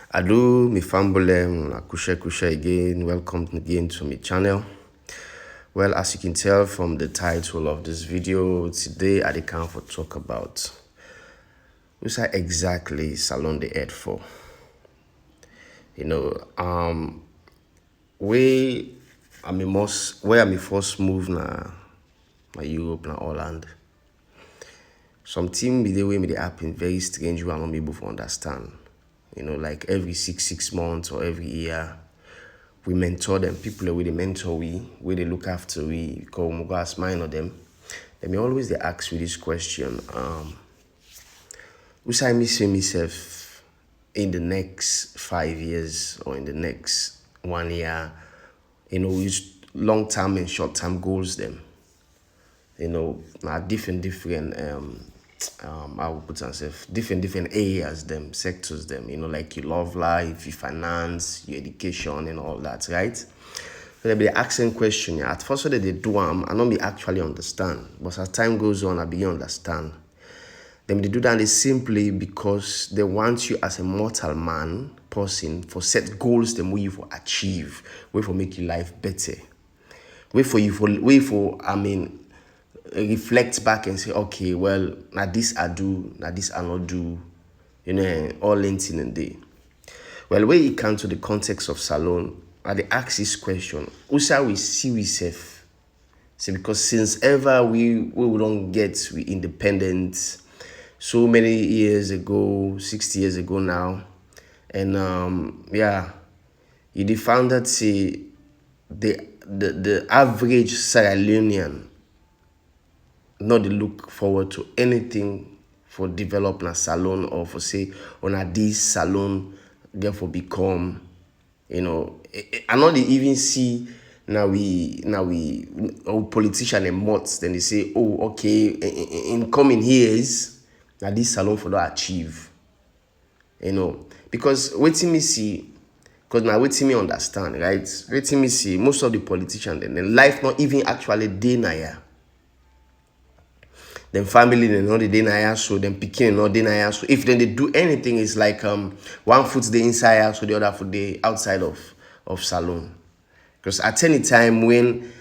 Hello, mi fambulem, kushe again. Welcome again to my channel. Well, as you can tell from the title of this video, today I can for talk about what's exactly salon the head for. You know, where I'm first move na Europe na Holland. Something be the way me they happen very strange we are not able to understand. You know, like every six months or every year, we mentor them. People with the mentor where they look after we call Mugas mine or them. They may always they ask me this question. Which I miss myself in the next 5 years or in the next 1 year, you know, use long term and short term goals them. You know, different I would put myself different areas them, sectors them, you know, like your love life, your finance, your education and all that, right? So they'll be asking question. Yeah. At first when they do I don't be actually understand. But as time goes on, I begin understand. Then they do that simply because they want you as a mortal man, person, for set goals them way you for achieve, way for make your life better. Way for reflect back and say, okay, well, now this I do, now this I not do, you know, all in a day. Well, when it comes to the context of salon, I they ask this question, who shall we see we safe? See, because since ever we don't get we independent so many years ago, 60 years ago now, and you found that say the average Sierra Leonean not they look forward to anything for developing a salon or for say on a this salon therefore become, you know, I know they even see now we our politician and mots then they say, oh, okay, in coming years now this salon for not achieve, you know, because waiting me see, because now waiting me understand, right? Waiting me see most of the politicians then life not even actually denier. Them family they know the deny so them picking no deny so if then they do anything it's like one foot the inside so the other foot the outside of salon. Because at any time when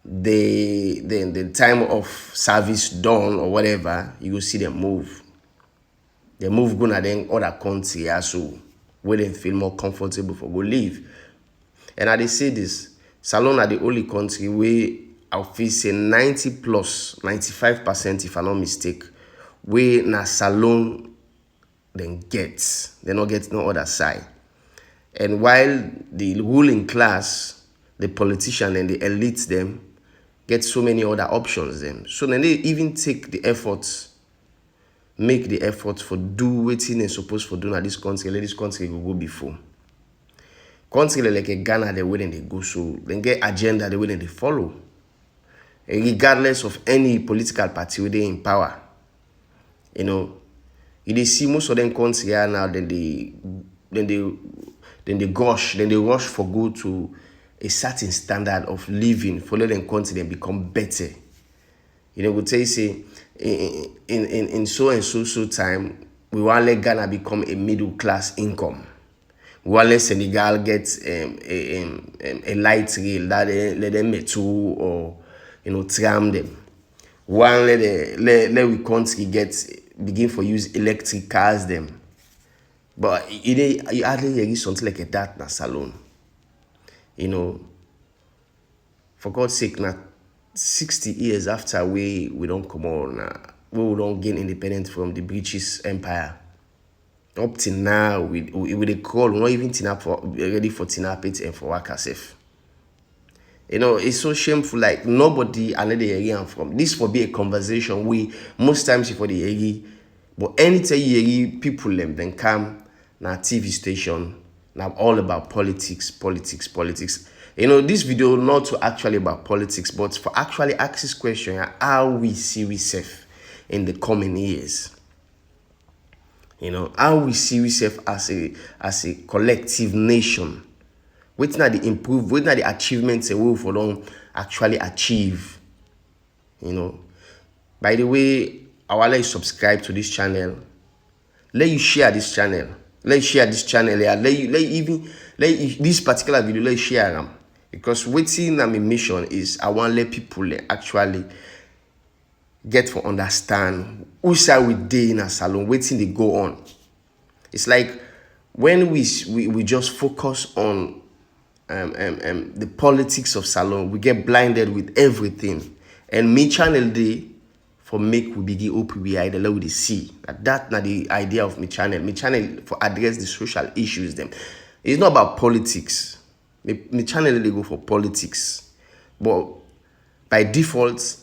the time of service done or whatever, you will see them move. They move go na then other country so where they feel more comfortable for go live. And I they say this, salon are the only country where I'll feel say 90 plus 95% if I'm not mistake, where na salon then gets. They not get no other side. And while the ruling class, the politician and the elites them get so many other options them. So then they even take the efforts, make the effort for do what they're supposed for doing at this country, let this country go before. Country like a Ghana, they wouldn't they go so then get agenda they wouldn't they follow. And regardless of any political party where they in power. You know, you see most of them country here now, then they rush for go to a certain standard of living for let them country then become better. You know, we say in so and so time we want let Ghana become a middle class income. We want let Senegal get a light rail that let them metro or you know tram them. One let we country begin for use electric cars them. But you hardly hear something like that na salon. You know, for God's sake, now 60 years after we don't come on, we don't gain independence from the British Empire. Up till now, we they call, we not even tinap for ready for tinap it and for work safe. You know, it's so shameful. Like nobody another area from this for be a conversation. We most times for the area, but anytime you hear people them then come na TV station now all about politics. You know, this video not to actually about politics, but for actually ask this question: how we see we safe in the coming years. You know, how we see ourselves as a collective nation. Waiting at the achievements we will for don't actually achieve. You know. By the way, I will let you subscribe to this channel. Let you share this channel. let's share this channel here. This particular video, let's share them. Because waiting my mission is I want to let people actually get to understand who side we dey in a salon, waiting they go on. It's like when we just focus on the politics of salon, we get blinded with everything. And me channel day for make we begin open we the level they see. That not the idea of me channel. Me channel for address the social issues them. It's not about politics. Me channel they go for politics. But by default,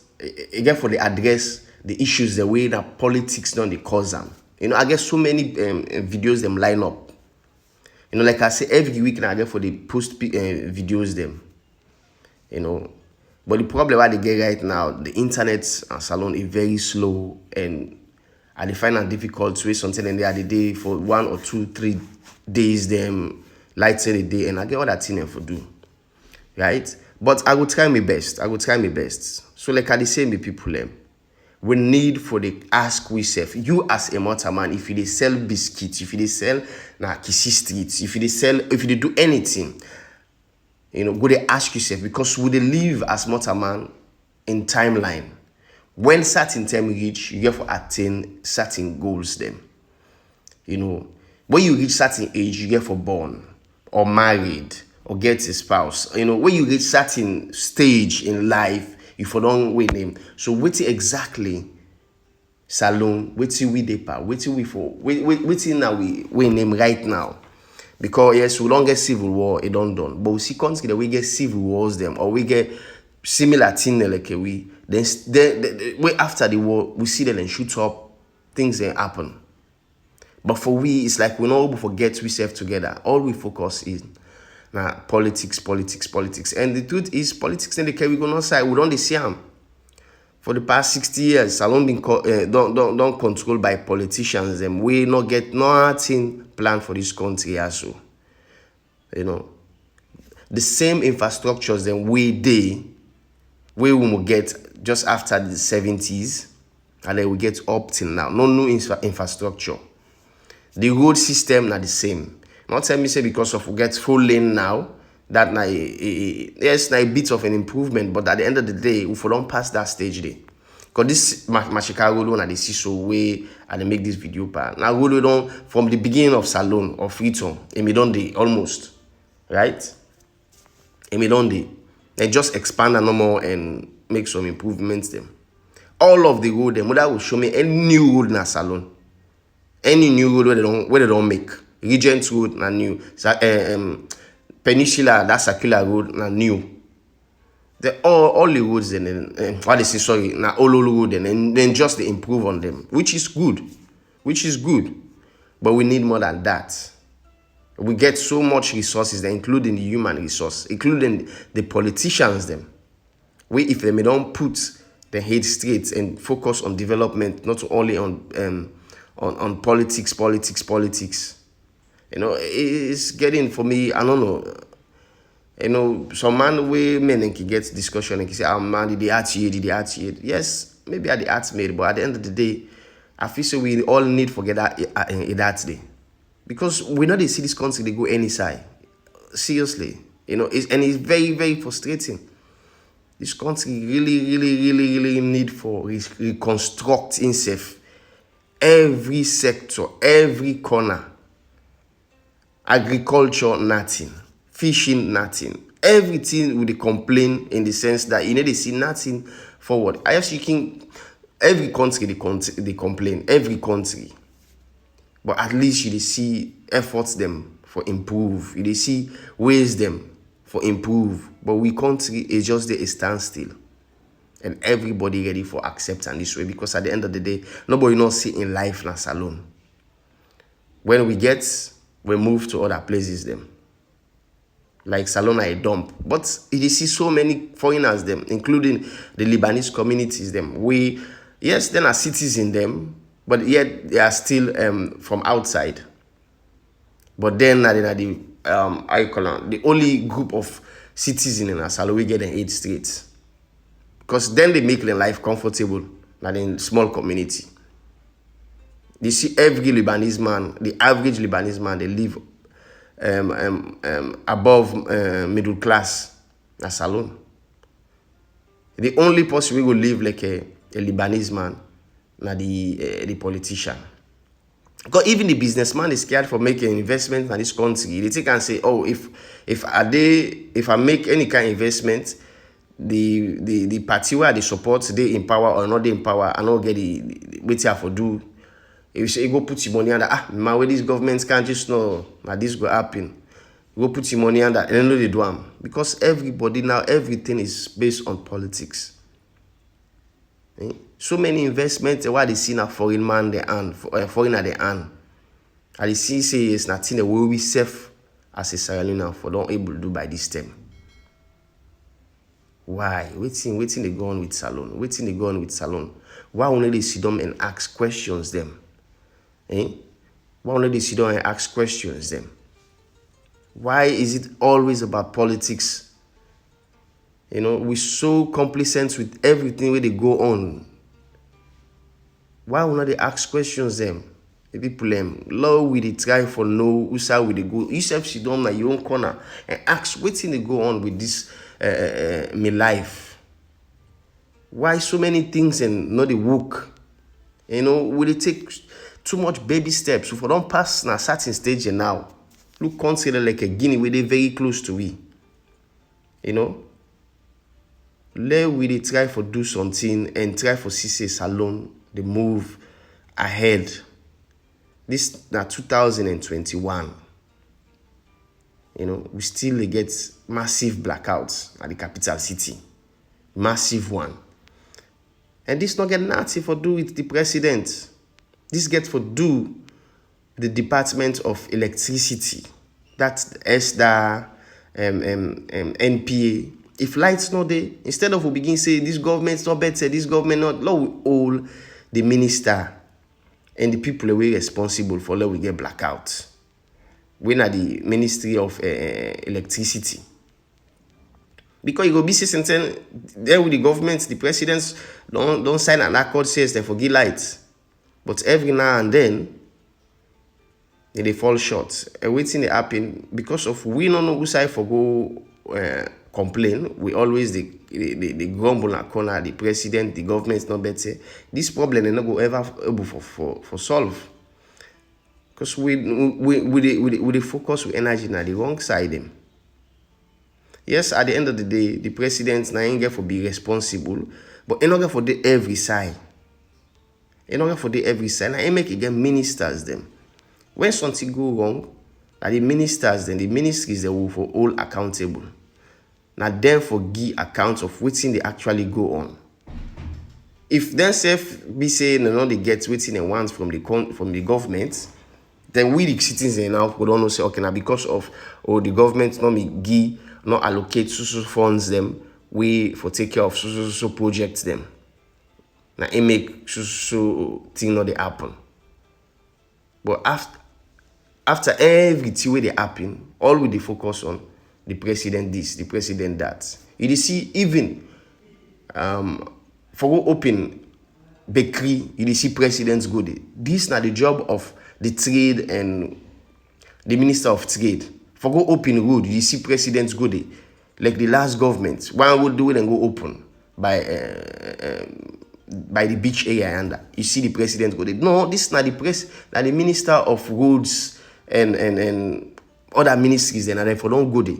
again for the address the issues the way that politics don't they cause them. I get so many videos them line up. Like I say, every week now I get for the post videos them. But the problem why they get right now, the internet and salon is very slow, and I find it difficult to wait something in there the day for 1 or 2, 3 days them lights in the day, and I get all that thing for do. Right? But I will try my best. So like I say me people we need for the ask we self. You as a motor man, if you dey sell biscuits, if you dey sell Kisi streets, if you dey do anything, go dey ask yourself, because we dey live as motor man in timeline. When certain time reach, you get to attain certain goals them. When you reach certain age, you get for born or married or get a spouse. When you reach certain stage in life, if you don't win him. So wait exactly salon, waiting we depa, waiting now we win him right now. Because yes, we don't get civil war, it don't done. But we see country that we get civil wars them, or we get similar thing like we then way after the war, we see them and shoot up, things that happen. But for we, it's like we not able to forget we self together. All we focus is politics. And the truth is, politics in the care we go on side, we don't see them. For the past 60 years, salon been don't controlled by politicians. Them we not get nothing planned for this country as well. The same infrastructures then we will get just after the 70s, and then we get up till now. No new infrastructure. The road system not the same. Not tell me say because of we get full lane now, that yes, a bit of an improvement, but at the end of the day, we don't pass that stage there. Because this Chicago loan and the see so way and they make this video part. Now we don't from the beginning of salon or freetom, and we don't day almost, right? And we don't day. They just expand no more and make some improvements them. All of the road, them that will show me any new road in a salon. Any new road where they don't make. Regent Road na new. Peninsula, that circular road na new. All the roads then what they say sorry na all road and then just they improve on them, which is good. But we need more than that. We get so much resources, including the human resource, including the politicians them. If they don't put the head straight and focus on development, not only on politics. It's getting for me, I don't know. Some man way men can get discussion and can say, man, did the art here? Yes, maybe at the arts made, but at the end of the day, I feel so we all need forget that day. Because we know they see this country, they go any side. Seriously. And it's very, very frustrating. This country really need for reconstruct itself. Every sector, every corner. Agriculture, nothing. Fishing, nothing. Everything with the complain in the sense that they see nothing forward. I actually think every country they complain. Every country. But at least you see efforts them for improve. You see ways them for improve. But we country is just there a standstill. And everybody ready for acceptance this way. Because at the end of the day, nobody not sit in life na salon. When we move to other places them. Like salon are a dump. But you see so many foreigners them, including the Lebanese communities them. Yes, there are cities in them, but yet they are still from outside. But then the only group of citizens in a salon we get in 8 streets. Because then they make their life comfortable, not in small community. You see every Lebanese man, the average Lebanese man, they live above middle class. That's alone. The only person we will live like a Lebanese man, na the politician. Because even the businessman is scared for making investment in this country. They can say, oh, if I make any kind of investment, the party where they support, they in power or not they in power, I not get the wait for do. If you say you go put your money under, man, where these governments can't just know that this will happen. You go put your money under, and then they do them. Because everybody now, everything is based on politics. So many investments, what they see now foreign man they earn, foreign at the earn. And they see say it's nothing that we safe as a Sierra Leone for don't able to do by this time. Why? Waiting they go on with Salon. Waiting they go on with Salon. Why only they sit down and ask questions them? Why only they sit down and ask questions them? Why is it always about politics? We're so complacent with everything where they go on. Why will not they ask questions them? The people low with the try for know who side will they go. You self sit down at your own corner and ask what thing they go on with this me life. Why so many things and not the work? Will they take too much baby steps? If I don't pass na certain stage and now, look consider like a Guinea where they very close to we. Let we they try for do something and try for see Salon they move ahead. This now 2021. We still get massive blackouts at the capital city. Massive one. And this not get nothing for do with the president. This get for do the Department of Electricity. That's ESDA, NPA. If lights not there, instead of we begin say this government's not better, this government not, let we all the minister and the people away responsible for let we get blackout. When are the Ministry of Electricity? Because you go be saying there with the government, the presidents don't sign an accord says they forgive lights. But every now and then they fall short. And waiting they happen because of we don't know who side for go complain. We always the grumble at corner, the president, the government's not better. This problem they not go ever able for solve. Because we focus with energy on the wrong side them. Yes, at the end of the day, the president now ain't get for be responsible, but in order for the every side. In order for the every side, now make again ministers them. When something go wrong, now the ministers then the ministries they will for all accountable. Now them for give accounts of which thing they actually go on. If then self be saying they get waiting and wants from the government, then we the citizens now we don't know say okay now because of the government not me give not allocate social funds them we for take care of social projects them. Now it make so thing not they happen. But after everything where they happen, all we they focus on the president this, the president that. You see even for open bakery, you see presidents go there. This not the job of the trade and the minister of trade. For go open road, you see presidents go there. Like the last government, one would do it and go open by the beach area and you see the president go there. No, this is not the minister of roads and other ministries and therefore don't go there.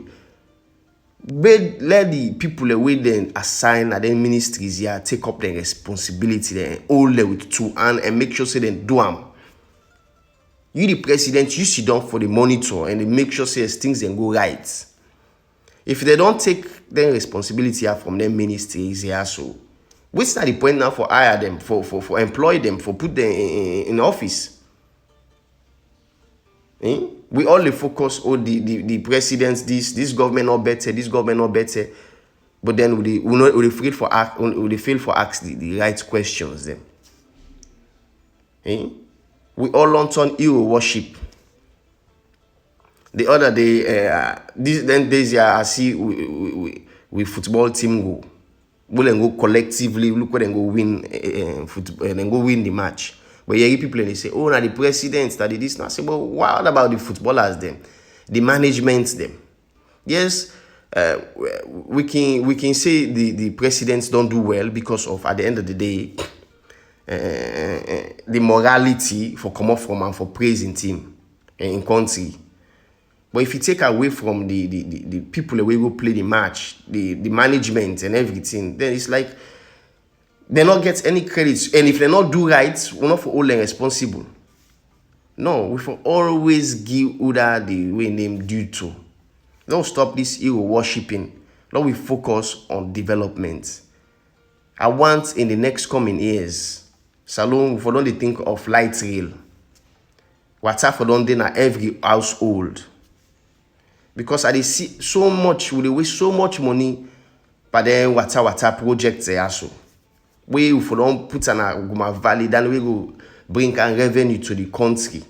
But let the people away then assign at their ministries here take up their responsibility then hold them with two hands and make sure say they do them. You the president, you sit down for the monitor and they make sure say things then go right. If they don't take their responsibility from their ministries here, so what's not the point now for hire them, for employ them, for put them in office? We only focus on the presidents, this government not better, this government not better. But then we fail for ask the right questions then. We all learn on hero worship. The other day, these year I see we football team go. We then go collectively look where they go win football and then go win the match. But you hear people and they say, oh, now the president that did this. Now I say, well, what about the footballers then? The management them? Yes, we can say the presidents don't do well because of, at the end of the day, the morality for come off from and for praising team in country. But if you take away from the people that will play the match, the management and everything, then it's like they not get any credits. And if they not do right, we're not for all responsible. No, we for always give Uda the way name due to. Don't stop this hero worshipping. Now we focus on development. I want in the next coming years, Salon, for don't they think of light rail. Water for don't in every household. Because I see so much, we waste so much money, but then water projects also. We if we don't put an Guma Valley, then we go bring an revenue to the country.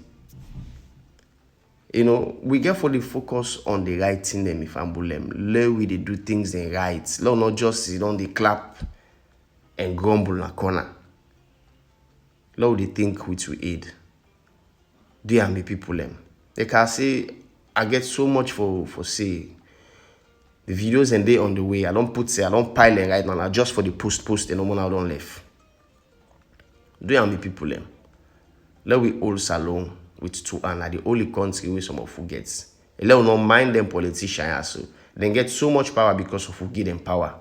You know, we get for the focus on the right thing them if I'm bulem. Let we they do things then right. Let not just sit on the clap and grumble in a corner. Let they think which we aid. Do and me people them. They can say I get so much for say. The videos and they on the way. I don't pile them right now. Just for the post and no one I don't left. Do and me people them. Let we all salon with two and the only country where some of who gets. Let us not mind them politicians also. They get so much power because of who give them power.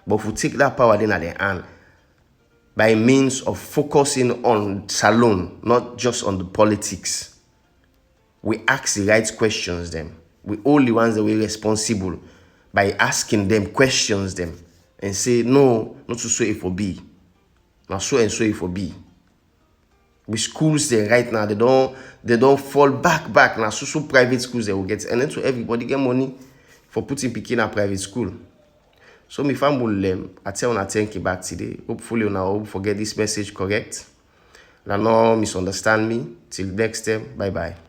But if we take that power then at the hand by means of focusing on salon, not just on the politics, we ask the right questions them. We all the ones that we're responsible by asking them questions them and say no, not to so it for B. Now so and so it for B. With schools there right now, they don't fall back now. So private schools they will get, and then so everybody get money for putting picking in a private school. So my family, I tell you, I thank you back today. Hopefully you now forget this message correct. And no misunderstand me. Till next time, bye bye.